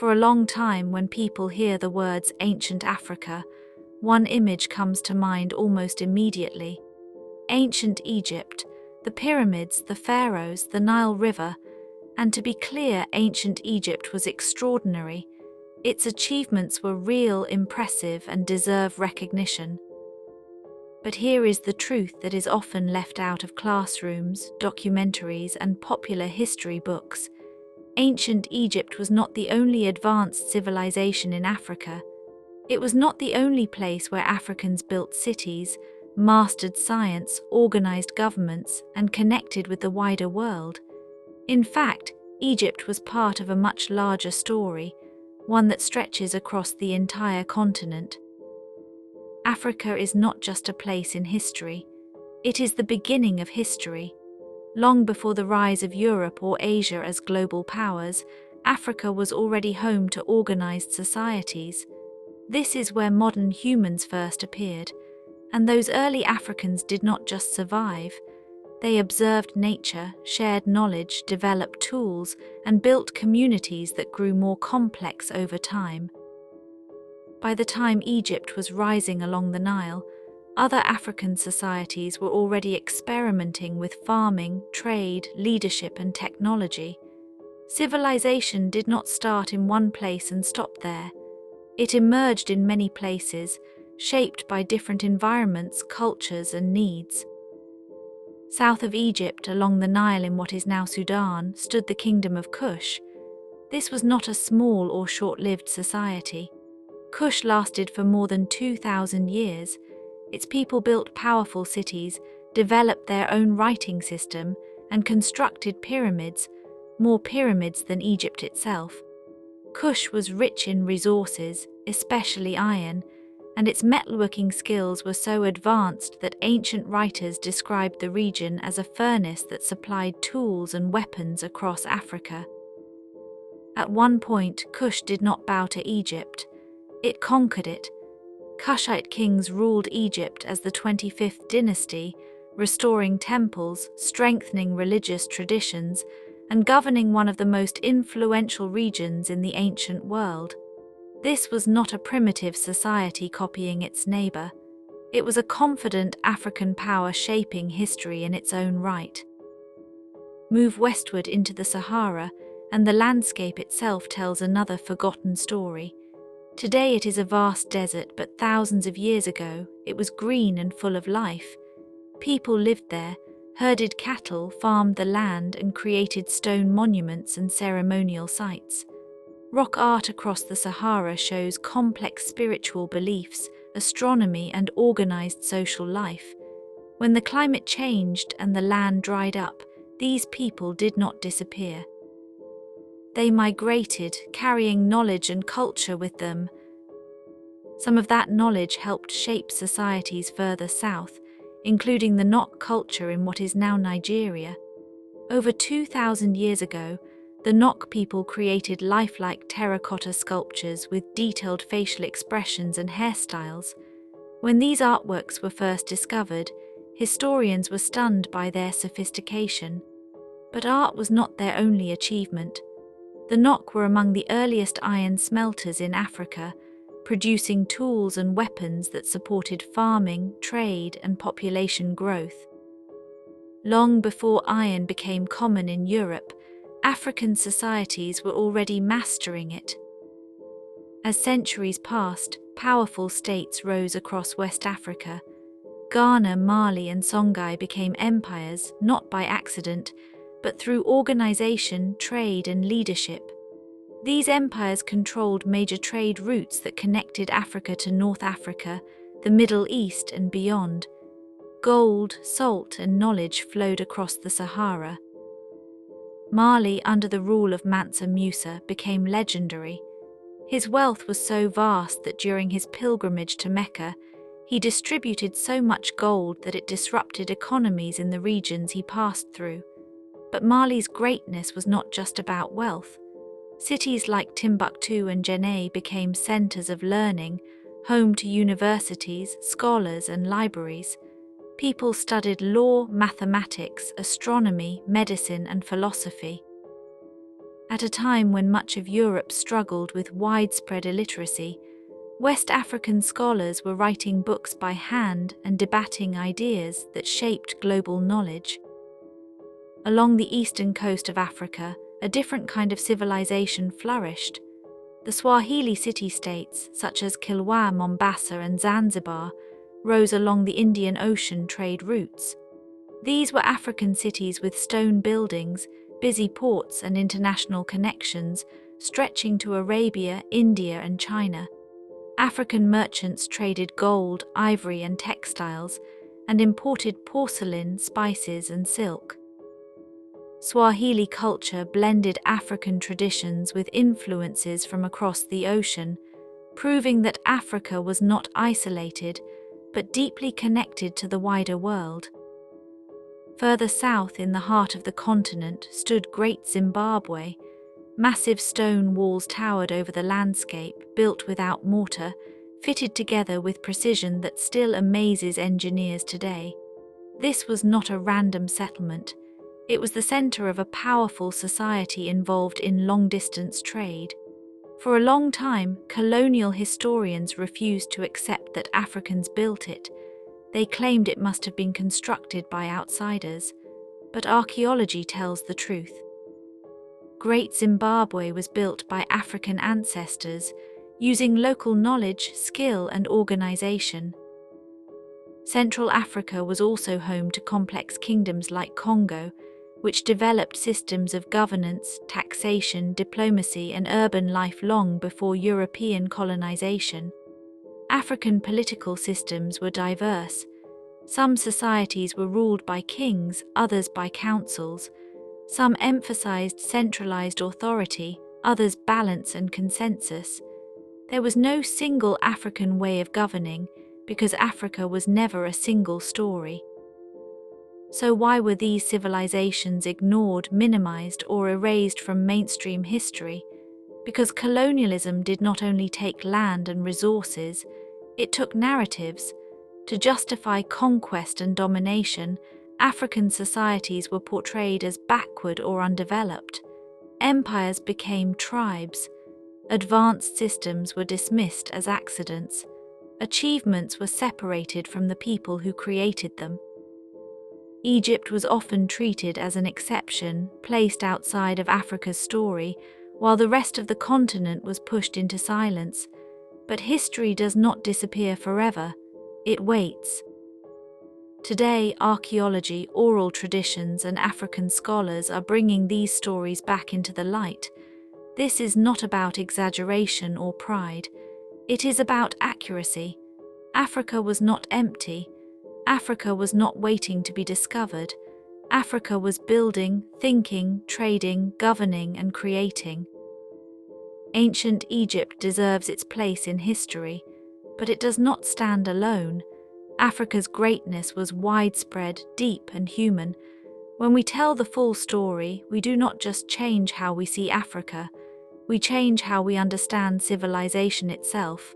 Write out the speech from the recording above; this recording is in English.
For a long time, when people hear the words ancient Africa, one image comes to mind almost immediately. Ancient Egypt, the pyramids, the pharaohs, the Nile River, and to be clear, ancient Egypt was extraordinary. Its achievements were real, impressive, and deserve recognition. But here is the truth that is often left out of classrooms, documentaries, and popular history books. Ancient Egypt was not the only advanced civilization in Africa. It was not the only place where Africans built cities, mastered science, organized governments, and connected with the wider world. In fact, Egypt was part of a much larger story, one that stretches across the entire continent. Africa is not just a place in history. It is the beginning of history. Long before the rise of Europe or Asia as global powers, Africa was already home to organized societies. This is where modern humans first appeared, and those early Africans did not just survive. They observed nature, shared knowledge, developed tools, and built communities that grew more complex over time. By the time Egypt was rising along the Nile, other African societies were already experimenting with farming, trade, leadership, and technology. Civilization did not start in one place and stop there. It emerged in many places, shaped by different environments, cultures, and needs. South of Egypt, along the Nile in what is now Sudan, stood the kingdom of Kush. This was not a small or short-lived society. Kush lasted for more than 2,000 years. Its people built powerful cities, developed their own writing system, and constructed pyramids, more pyramids than Egypt itself. Kush was rich in resources, especially iron, and its metalworking skills were so advanced that ancient writers described the region as a furnace that supplied tools and weapons across Africa. At one point, Kush did not bow to Egypt. It conquered it. Kushite kings ruled Egypt as the 25th dynasty, restoring temples, strengthening religious traditions, and governing one of the most influential regions in the ancient world. This was not a primitive society copying its neighbor. It was a confident African power shaping history in its own right. Move westward into the Sahara, and the landscape itself tells another forgotten story. Today it is a vast desert, but thousands of years ago, it was green and full of life. People lived there, herded cattle, farmed the land, and created stone monuments and ceremonial sites. Rock art across the Sahara shows complex spiritual beliefs, astronomy, and organized social life. When the climate changed and the land dried up, these people did not disappear. They migrated, carrying knowledge and culture with them. Some of that knowledge helped shape societies further south, including the Nok culture in what is now Nigeria. Over 2,000 years ago, the Nok people created lifelike terracotta sculptures with detailed facial expressions and hairstyles. When these artworks were first discovered, historians were stunned by their sophistication. But art was not their only achievement. The Nok were among the earliest iron smelters in Africa, producing tools and weapons that supported farming, trade, and population growth. Long before iron became common in Europe, African societies were already mastering it. As centuries passed, powerful states rose across West Africa. Ghana, Mali, and Songhai became empires, not by accident, but through organization, trade, and leadership. These empires controlled major trade routes that connected Africa to North Africa, the Middle East, and beyond. Gold, salt, and knowledge flowed across the Sahara. Mali, under the rule of Mansa Musa, became legendary. His wealth was so vast that during his pilgrimage to Mecca, he distributed so much gold that it disrupted economies in the regions he passed through. But Mali's greatness was not just about wealth. Cities like Timbuktu and Djenné became centers of learning, home to universities, scholars, and libraries. People studied law, mathematics, astronomy, medicine, and philosophy. At a time when much of Europe struggled with widespread illiteracy, West African scholars were writing books by hand and debating ideas that shaped global knowledge. Along the eastern coast of Africa, a different kind of civilization flourished. The Swahili city-states, such as Kilwa, Mombasa, and Zanzibar, rose along the Indian Ocean trade routes. These were African cities with stone buildings, busy ports, and international connections, stretching to Arabia, India, and China. African merchants traded gold, ivory, and textiles, and imported porcelain, spices, and silk. Swahili culture blended African traditions with influences from across the ocean, proving that Africa was not isolated, but deeply connected to the wider world. Further south in the heart of the continent stood Great Zimbabwe. Massive stone walls towered over the landscape, built without mortar, fitted together with precision that still amazes engineers today. This was not a random settlement. It was the center of a powerful society involved in long-distance trade. For a long time, colonial historians refused to accept that Africans built it. They claimed it must have been constructed by outsiders, but archaeology tells the truth. Great Zimbabwe was built by African ancestors, using local knowledge, skill, and organization. Central Africa was also home to complex kingdoms like Congo, which developed systems of governance, taxation, diplomacy, and urban life long before European colonization. African political systems were diverse. Some societies were ruled by kings, others by councils. Some emphasized centralized authority, others balance and consensus. There was no single African way of governing, because Africa was never a single story. So why were these civilizations ignored, minimized, or erased from mainstream history? Because colonialism did not only take land and resources, it took narratives. To justify conquest and domination, African societies were portrayed as backward or undeveloped. Empires became tribes. Advanced systems were dismissed as accidents. Achievements were separated from the people who created them. Egypt was often treated as an exception, placed outside of Africa's story, while the rest of the continent was pushed into silence. But history does not disappear forever. It waits. Today, archaeology, oral traditions, and African scholars are bringing these stories back into the light. This is not about exaggeration or pride. It is about accuracy. Africa was not empty. Africa was not waiting to be discovered. Africa was building, thinking, trading, governing, and creating. Ancient Egypt deserves its place in history, but it does not stand alone. Africa's greatness was widespread, deep, and human. When we tell the full story, we do not just change how we see Africa, we change how we understand civilization itself.